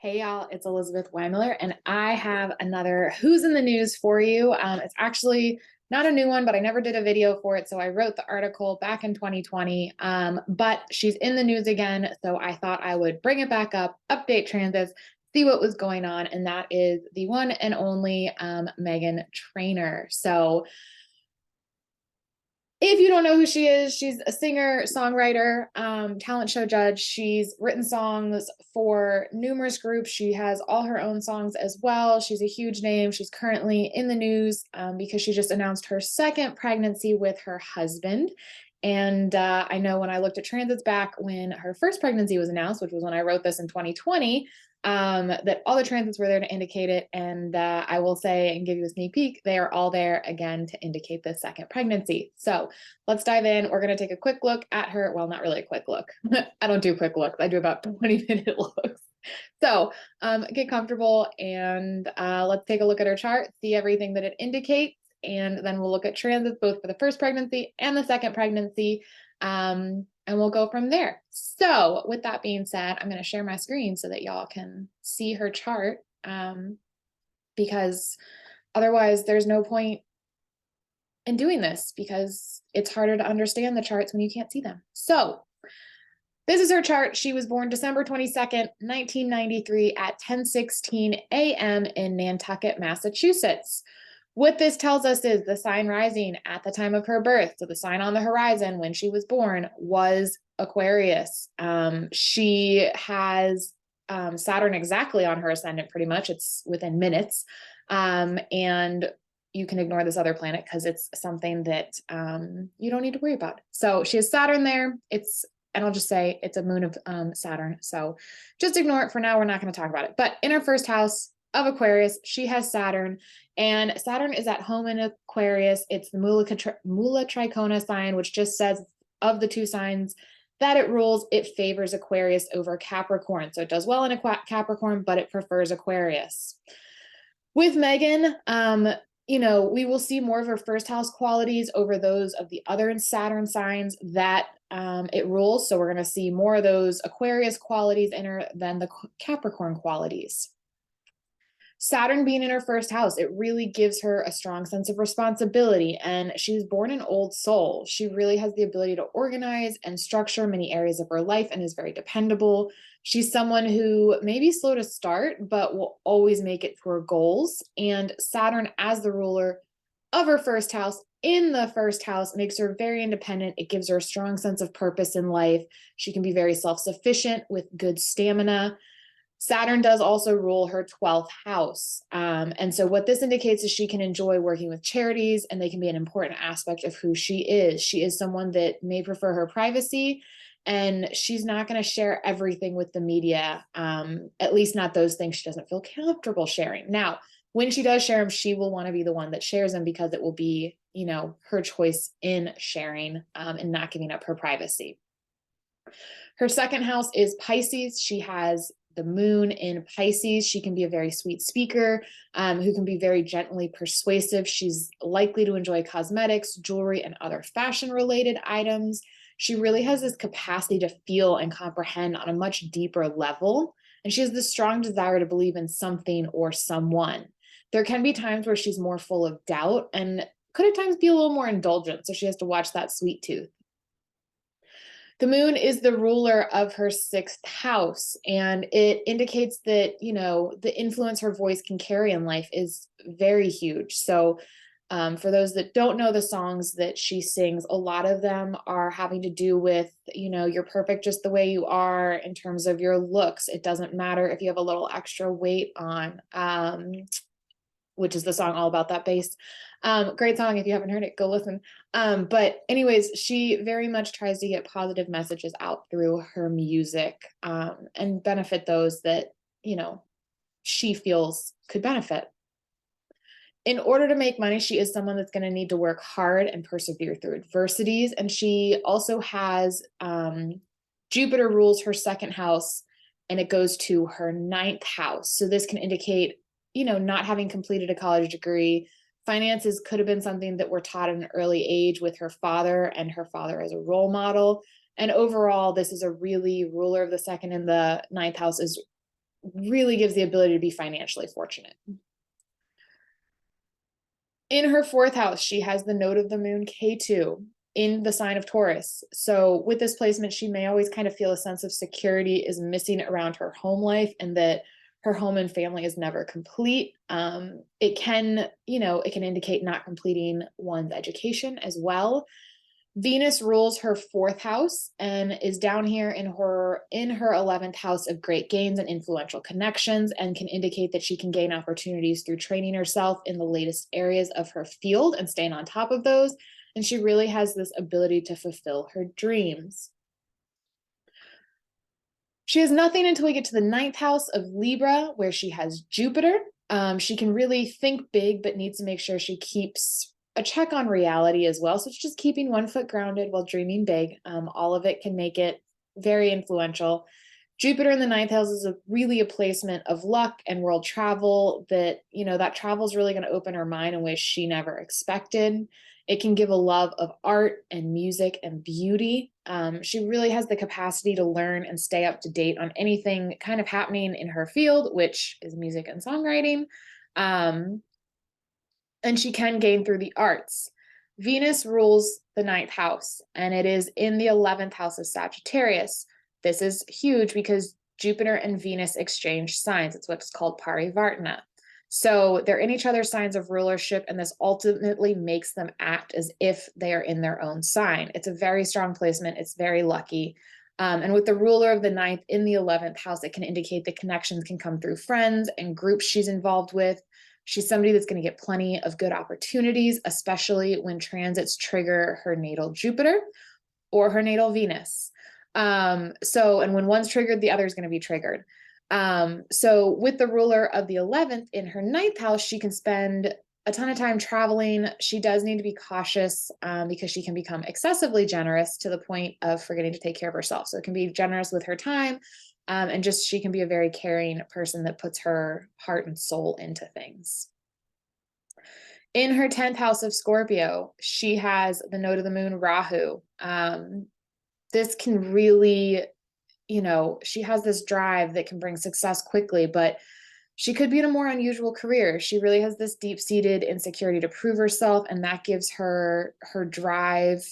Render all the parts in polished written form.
Hey y'all, it's Elizabeth Weimiller, and I have another Who's in the News for you. It's actually not a new one, but I never did a video for it, so I wrote the article back in 2020. But she's in the news again, so I thought I would bring it back up, update transits, see what was going on, and that is the one and only Meghan Trainor. So if you don't know who she is, she's a singer, songwriter, talent show judge. She's written songs for numerous groups. She has all her own songs as well. She's a huge name. She's currently in the news because she just announced her second pregnancy with her husband. And I know when I looked at transits back when her first pregnancy was announced, which was when I wrote this in 2020, that all the transits were there to indicate it. And I will say and give you a sneak peek, they are all there again to indicate the second pregnancy. So let's dive in. We're going to take a quick look at her. Well, not really a quick look. I don't do quick looks. I do about 20-minute looks. So get comfortable and let's take a look at her chart, see everything that it indicates, and then we'll look at transits both for the first pregnancy and the second pregnancy. And we'll go from there. So with that being said, I'm going to share my screen so that y'all can see her chart, because otherwise there's no point in doing this because it's harder to understand the charts when you can't see them. So this is her chart. She was born December 22nd, 1993 at 10:16 a.m. in Nantucket, Massachusetts. What this tells us is the sign rising at the time of her birth, so the sign on the horizon when she was born, was Aquarius. She has Saturn exactly on her ascendant pretty much. It's within minutes. And you can ignore this other planet because it's something that you don't need to worry about. So she has Saturn there. And I'll just say it's a moon of Saturn. So just ignore it for now. We're not going to talk about it. But in her first house of Aquarius, she has Saturn. And Saturn is at home in Aquarius. It's the Mula Tricona sign, which just says of the two signs that it rules, it favors Aquarius over Capricorn. So it does well in Capricorn, but it prefers Aquarius. With Meghan, we will see more of her first house qualities over those of the other Saturn signs that it rules. So we're going to see more of those Aquarius qualities in her than the Capricorn qualities. Saturn being in her first house, it really gives her a strong sense of responsibility, and she was born an old soul. She really has the ability to organize and structure many areas of her life and is very dependable. She's someone who may be slow to start, but will always make it to her goals. And Saturn, as the ruler of her first house, in the first house, makes her very independent. It gives her a strong sense of purpose in life. She can be very self-sufficient with good stamina. Saturn does also rule her 12th house. And so what this indicates is she can enjoy working with charities, and they can be an important aspect of who she is. She is someone that may prefer her privacy, and she's not going to share everything with the media, at least not those things she doesn't feel comfortable sharing. Now, when she does share them, she will want to be the one that shares them because it will be, her choice in sharing and not giving up her privacy. Her second house is Pisces. She has the moon in Pisces. She can be a very sweet speaker who can be very gently persuasive. She's likely to enjoy cosmetics, jewelry, and other fashion-related items. She really has this capacity to feel and comprehend on a much deeper level, and she has this strong desire to believe in something or someone. There can be times where she's more full of doubt and could at times be a little more indulgent, so she has to watch that sweet tooth. The moon is the ruler of her sixth house, and it indicates that, the influence her voice can carry in life is very huge. So for those that don't know the songs that she sings, a lot of them are having to do with, you're perfect just the way you are in terms of your looks. It doesn't matter if you have a little extra weight on, which is the song All About That Bass. Great song. If you haven't heard it, go listen. But anyways, she very much tries to get positive messages out through her music and benefit those that, she feels could benefit. In order to make money, she is someone that's going to need to work hard and persevere through adversities. And she also has Jupiter rules her second house, and it goes to her ninth house. So this can indicate, not having completed a college degree. Finances could have been something that were taught at an early age with her father and her father as a role model. And overall, this is a really ruler of the second and the ninth house is really gives the ability to be financially fortunate. In her fourth house, she has the node of the moon K2 in the sign of Taurus. So with this placement, she may always kind of feel a sense of security is missing around her home life, and that her home and family is never complete. It can, it can indicate not completing one's education as well. Venus rules her fourth house and is down here in her 11th house of great gains and influential connections, and can indicate that she can gain opportunities through training herself in the latest areas of her field and staying on top of those. And she really has this ability to fulfill her dreams. She has nothing until we get to the 9th house of Libra, where she has Jupiter. She can really think big, but needs to make sure she keeps a check on reality as well. So it's just keeping one foot grounded while dreaming big. All of it can make it very influential. Jupiter in the 9th house is really a placement of luck and world travel that, that travel is really going to open her mind in ways she never expected. It can give a love of art and music and beauty. She really has the capacity to learn and stay up to date on anything kind of happening in her field, which is music and songwriting. And she can gain through the arts. Venus rules the 9th house, and it is in the 11th house of Sagittarius. This is huge because Jupiter and Venus exchange signs. It's what's called parivartana. So they're in each other's signs of rulership, and this ultimately makes them act as if they are in their own sign. It's a very strong placement. It's very lucky. And with the ruler of the 9th in the 11th house, it can indicate that connections can come through friends and groups she's involved with. She's somebody that's going to get plenty of good opportunities, especially when transits trigger her natal Jupiter or her natal Venus. And when one's triggered, the other is going to be triggered. So with the ruler of the 11th in her 9th house, she can spend a ton of time traveling. She does need to be cautious because she can become excessively generous to the point of forgetting to take care of herself. So it can be generous with her time, and just she can be a very caring person that puts her heart and soul into things. In her 10th house of Scorpio, she has the node of the moon Rahu. This can really, she has this drive that can bring success quickly, but she could be in a more unusual career. She really has this deep-seated insecurity to prove herself, and that gives her drive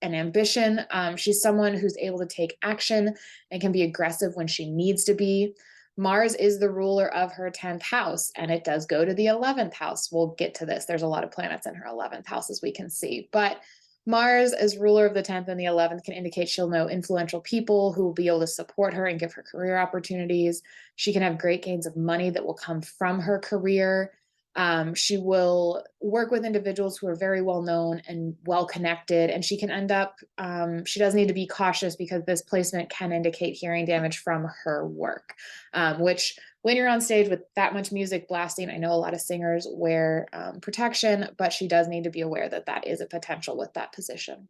and ambition. She's someone who's able to take action and can be aggressive when she needs to be. Mars is the ruler of her 10th house, and it does go to the 11th house. We'll get to this. There's a lot of planets in her 11th house, as we can see. But Mars, as ruler of the 10th and the 11th, can indicate she'll know influential people who will be able to support her and give her career opportunities. She can have great gains of money that will come from her career. She will work with individuals who are very well known and well connected, and she can end up, she does need to be cautious because this placement can indicate hearing damage from her work, which when you're on stage with that much music blasting, I know a lot of singers wear protection, but she does need to be aware that that is a potential with that position.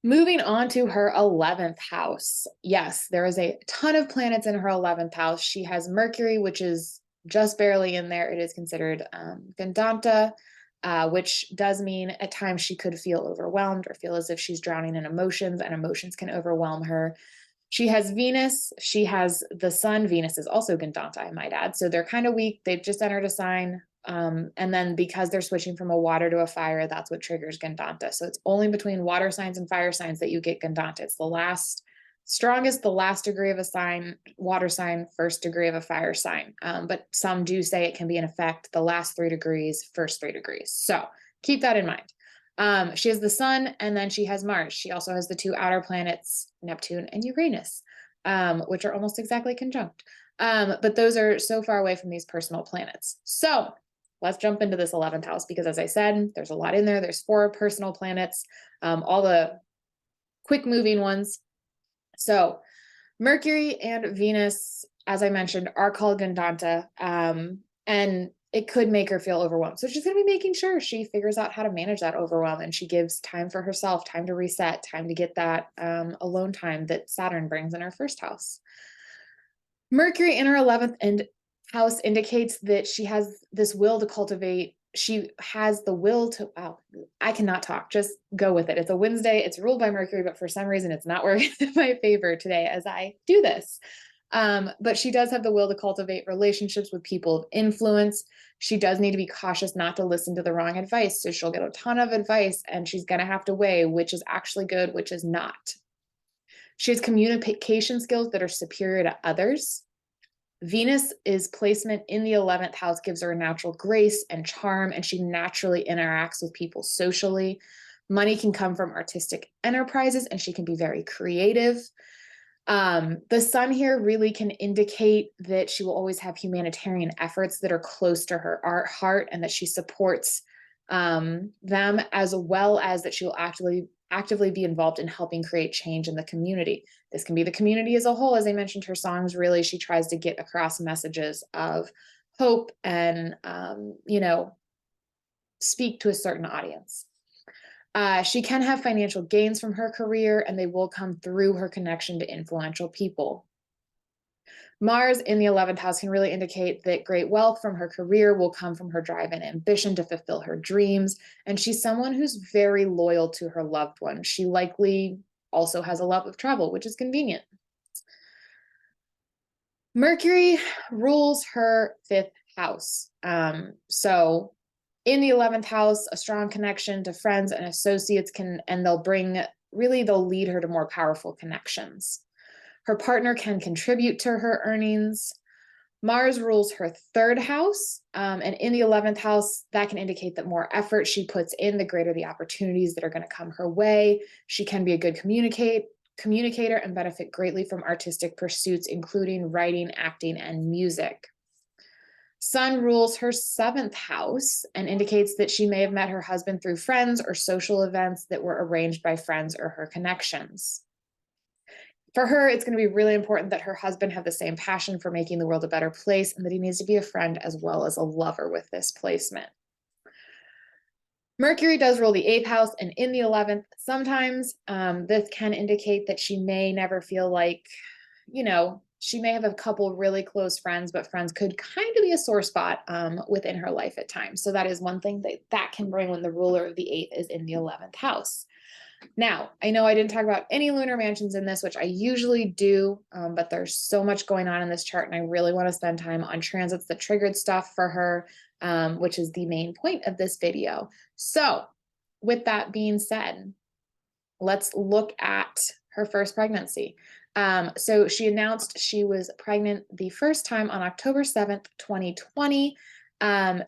Moving on to her 11th house. Yes, there is a ton of planets in her 11th house. She has Mercury, which is just barely in there. It is considered Gandanta, which does mean at times she could feel overwhelmed or feel as if she's drowning in emotions, and emotions can overwhelm her. She has Venus. She has the sun. Venus is also Gandanta, I might add. So they're kind of weak. They've just entered a sign. And then because they're switching from a water to a fire, that's what triggers Gandanta. So it's only between water signs and fire signs that you get Gandanta. It's the strongest, the last degree of a sign, water sign, first degree of a fire sign. But some do say it can be in effect the last 3 degrees, first 3 degrees. So keep that in mind. She has the sun, and then she has Mars. She also has the 2 outer planets, Neptune and Uranus, which are almost exactly conjunct. But those are so far away from these personal planets. So let's jump into this 11th house, because as I said, there's a lot in there. There's 4 personal planets, all the quick moving ones. So Mercury and Venus, as I mentioned, are called Gandanta, and it could make her feel overwhelmed. So she's going to be making sure she figures out how to manage that overwhelm, and she gives time for herself, time to reset, time to get that alone time that Saturn brings in her first house. Mercury in her 11th house indicates that she has this will to cultivate. She has the will to, wow, I cannot talk, just go with it. It's a Wednesday, it's ruled by Mercury, but for some reason it's not working in my favor today as I do this. But she does have the will to cultivate relationships with people of influence. She does need to be cautious not to listen to the wrong advice. So she'll get a ton of advice and she's going to have to weigh which is actually good, which is not. She has communication skills that are superior to others. Venus is placement in the 11th house gives her a natural grace and charm, and she naturally interacts with people socially. Money can come from artistic enterprises, and she can be very creative. The sun here really can indicate that she will always have humanitarian efforts that are close to her heart, and that she supports them, as well as that she will actively be involved in helping create change in the community. This can be the community as a whole. As I mentioned, her songs really, she tries to get across messages of hope and, speak to a certain audience. She can have financial gains from her career, and they will come through her connection to influential people. Mars in the 11th house can really indicate that great wealth from her career will come from her drive and ambition to fulfill her dreams. And she's someone who's very loyal to her loved one. She likely also has a love of travel, which is convenient. Mercury rules her 5th house. So in the 11th house, a strong connection to friends and associates they'll lead her to more powerful connections. Her partner can contribute to her earnings. Mars rules her 3rd house, and in the 11th house, that can indicate that more effort she puts in, the greater the opportunities that are going to come her way. She can be a good communicator and benefit greatly from artistic pursuits, including writing, acting, and music. Sun rules her 7th house and indicates that she may have met her husband through friends or social events that were arranged by friends or her connections. For her, it's going to be really important that her husband have the same passion for making the world a better place, and that he needs to be a friend as well as a lover with this placement. Mercury does rule the 8th house and in the 11th. Sometimes this can indicate that she may never feel like, she may have a couple really close friends, but friends could kind of be a sore spot within her life at times. So that is one thing that can bring when the ruler of the 8th is in the 11th house. Now, I know I didn't talk about any lunar mansions in this, which I usually do, but there's so much going on in this chart, and I really want to spend time on transits that triggered stuff for her, which is the main point of this video. So with that being said, let's look at her first pregnancy. So she announced she was pregnant the first time on October 7th, 2020.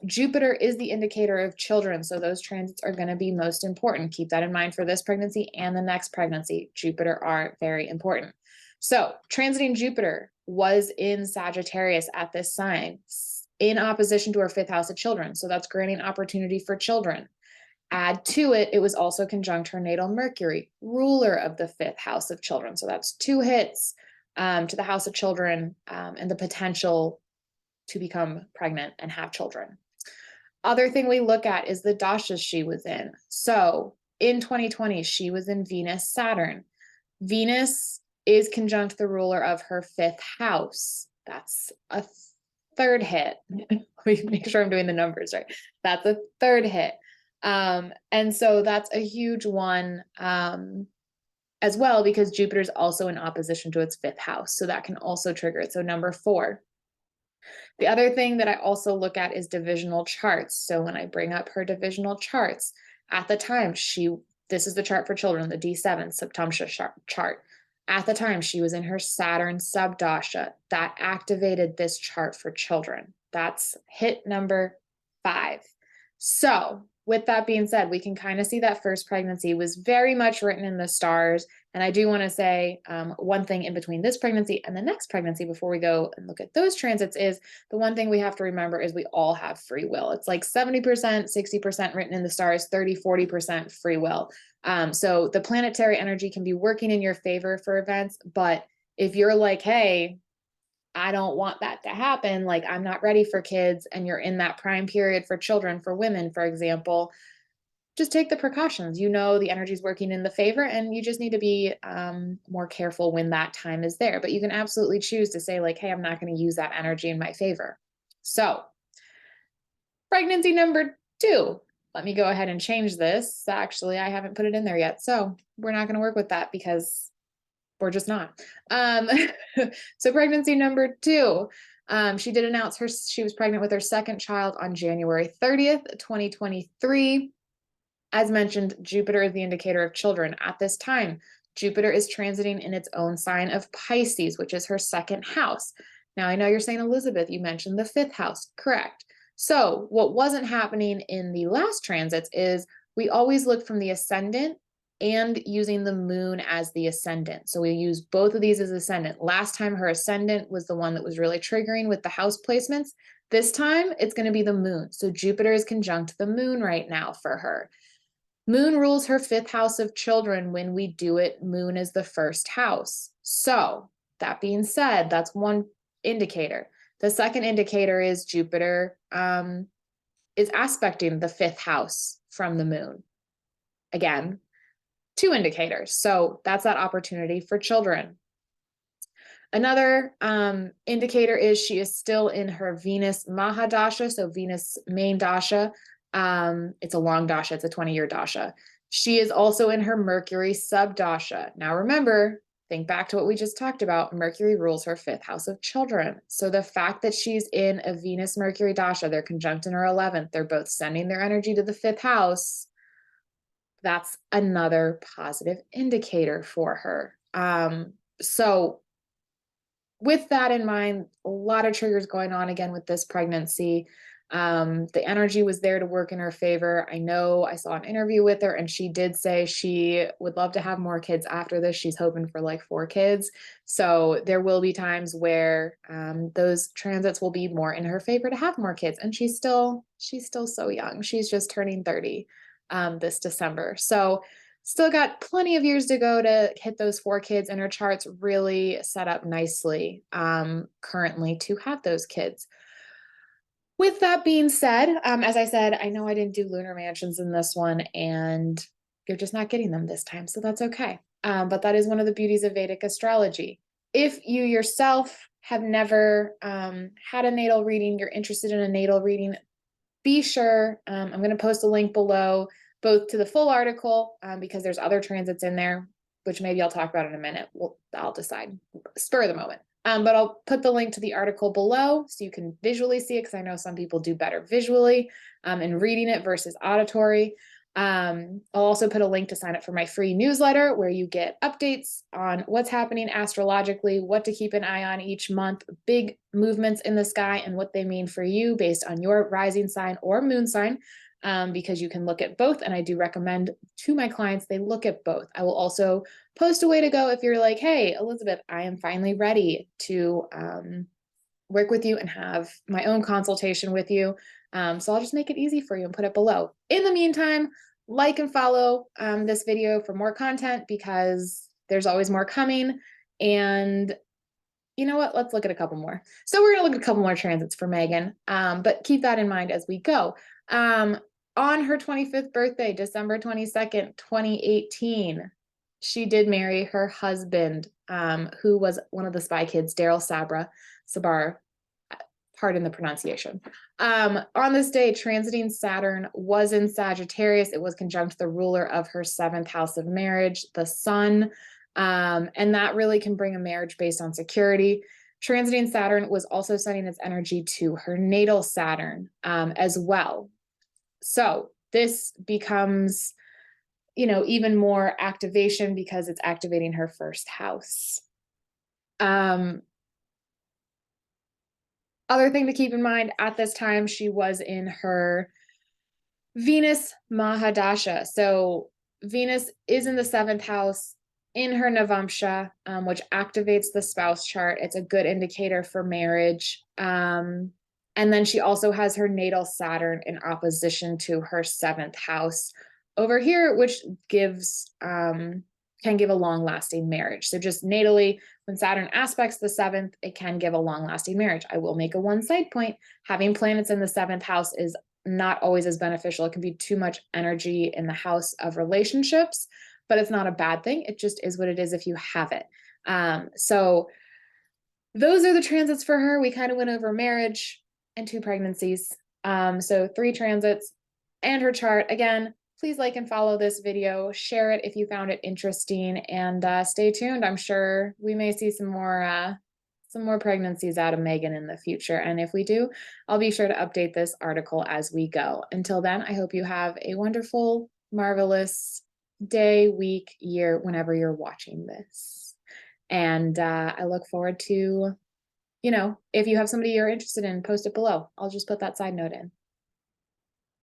Jupiter is the indicator of children, so those transits are going to be most important. Keep that in mind for this pregnancy and the next pregnancy. Jupiter are very important. So transiting Jupiter was in Sagittarius at this sign, in opposition to her 5th house of children. So that's granting opportunity for children. Add to it, it was also conjunct her natal Mercury, ruler of the 5th house of children. So that's 2 hits to the house of children and the potential to become pregnant and have children. Other thing we look at is the dashas she was in. So in 2020, she was in Venus, Saturn. Venus is conjunct the ruler of her 5th house. That's a 3rd hit. We make sure I'm doing the numbers right. That's a 3rd hit. And so that's a huge one as well, because Jupiter is also in opposition to its 5th house. So that can also trigger it. So number 4. The other thing that I also look at is divisional charts. So when I bring up her divisional charts, at the time this is the chart for children, the D7 subtamsha chart. At the time she was in her Saturn subdasha. That activated this chart for children. That's hit number 5. So with that being said, we can kind of see that first pregnancy was very much written in the stars. And I do want to say one thing in between this pregnancy and the next pregnancy before we go and look at those transits is the one thing we have to remember is we all have free will. It's like 70%, 60% written in the stars, 30, 40% free will. So the planetary energy can be working in your favor for events. But if you're like, hey, I don't want that to happen, like I'm not ready for kids, and you're in that prime period for children, for women, for example, just take the precautions. The energy is working in the favor, and you just need to be more careful when that time is there. But you can absolutely choose to say like, hey, I'm not going to use that energy in my favor. So pregnancy number 2. Let me go ahead and change this. Actually, I haven't put it in there yet. So we're not going to work with that because We're just not. So pregnancy number 2, she did announce she was pregnant with her second child on January 30th, 2023. As mentioned, Jupiter is the indicator of children. At this time, Jupiter is transiting in its own sign of Pisces, which is her second house. Now, I know you're saying, Elizabeth, you mentioned the 5th house. Correct. So what wasn't happening in the last transits is we always look from the ascendant and using the moon as the ascendant. So we use both of these as ascendant. Last time her ascendant was the one that was really triggering with the house placements. This time it's going to be the moon. So Jupiter is conjunct the moon right now for her. Moon rules her 5th house of children. When we do it, moon is the 1st house. So that being said, that's one indicator. The second indicator is Jupiter is aspecting the 5th house from the moon. Again, 2 indicators. So that's that opportunity for children. Another indicator is she is still in her Venus Mahadasha, so Venus main dasha. It's a long dasha, it's a 20-year dasha. She is also in her Mercury subdasha. Now remember, think back to what we just talked about. Mercury rules her 5th house of children. So the fact that she's in a Venus Mercury dasha, they're conjunct in her 11th, they're both sending their energy to the 5th house. That's another positive indicator for her. So with that in mind, a lot of triggers going on again with this pregnancy. The energy was there to work in her favor. I know I saw an interview with her and she did say she would love to have more kids after this. She's hoping for like 4 kids. So there will be times where those transits will be more in her favor to have more kids. And she's still so young. She's just turning 30 this December. So still got plenty of years to go to hit those 4 kids, and her chart's really set up nicely currently to have those kids. With that being said, as I said, I know I didn't do lunar mansions in this one, and you're just not getting them this time, so that's okay. But that is one of the beauties of Vedic astrology. If you yourself have never had a natal reading, you're interested in a natal reading, be sure, I'm going to post a link below, both to the full article, because there's other transits in there, which maybe I'll talk about in a minute. I'll decide, spur of the moment. But I'll put the link to the article below so you can visually see it, because I know some people do better visually in reading it versus auditory. I'll also put a link to sign up for my free newsletter where you get updates on what's happening astrologically, what to keep an eye on each month, big movements in the sky and what they mean for you based on your rising sign or moon sign, because you can look at both. And I do recommend to my clients, they look at both. I will also post a way to go if you're like, hey, Elizabeth, I am finally ready to work with you and have my own consultation with you. So I'll just make it easy for you and put it below. In the meantime, like and follow this video for more content, because there's always more coming. And you know what? Let's look at a couple more. So we're going to look at a couple more transits for Meghan, but keep that in mind as we go. On her 25th birthday, December 22nd, 2018, she did marry her husband, who was one of the Spy Kids, Daryl Sabara, pardon the pronunciation. On this day, transiting Saturn was in Sagittarius. It was conjunct the ruler of her 7th house of marriage, the sun. And that really can bring a marriage based on security. Transiting Saturn was also sending its energy to her natal Saturn as well. So this becomes, even more activation because it's activating her 1st house. Other thing to keep in mind, at this time, she was in her Venus Mahadasha. So Venus is in the 7th house in her Navamsha, which activates the spouse chart. It's a good indicator for marriage. And then she also has her natal Saturn in opposition to her 7th house over here, which can give a long-lasting marriage. So just natally, when Saturn aspects the 7th, it can give a long-lasting marriage. I will make a one side point. Having planets in the 7th house is not always as beneficial. It can be too much energy in the house of relationships, but it's not a bad thing. It just is what it is if you have it. So those are the transits for her. We kind of went over marriage and 2 pregnancies. So 3 transits and her chart. Again, please like and follow this video, share it if you found it interesting, and stay tuned. I'm sure we may see some more pregnancies out of Meghan in the future. And if we do, I'll be sure to update this article as we go. Until then, I hope you have a wonderful, marvelous day, week, year, whenever you're watching this. And I look forward to, if you have somebody you're interested in, post it below. I'll just put that side note in.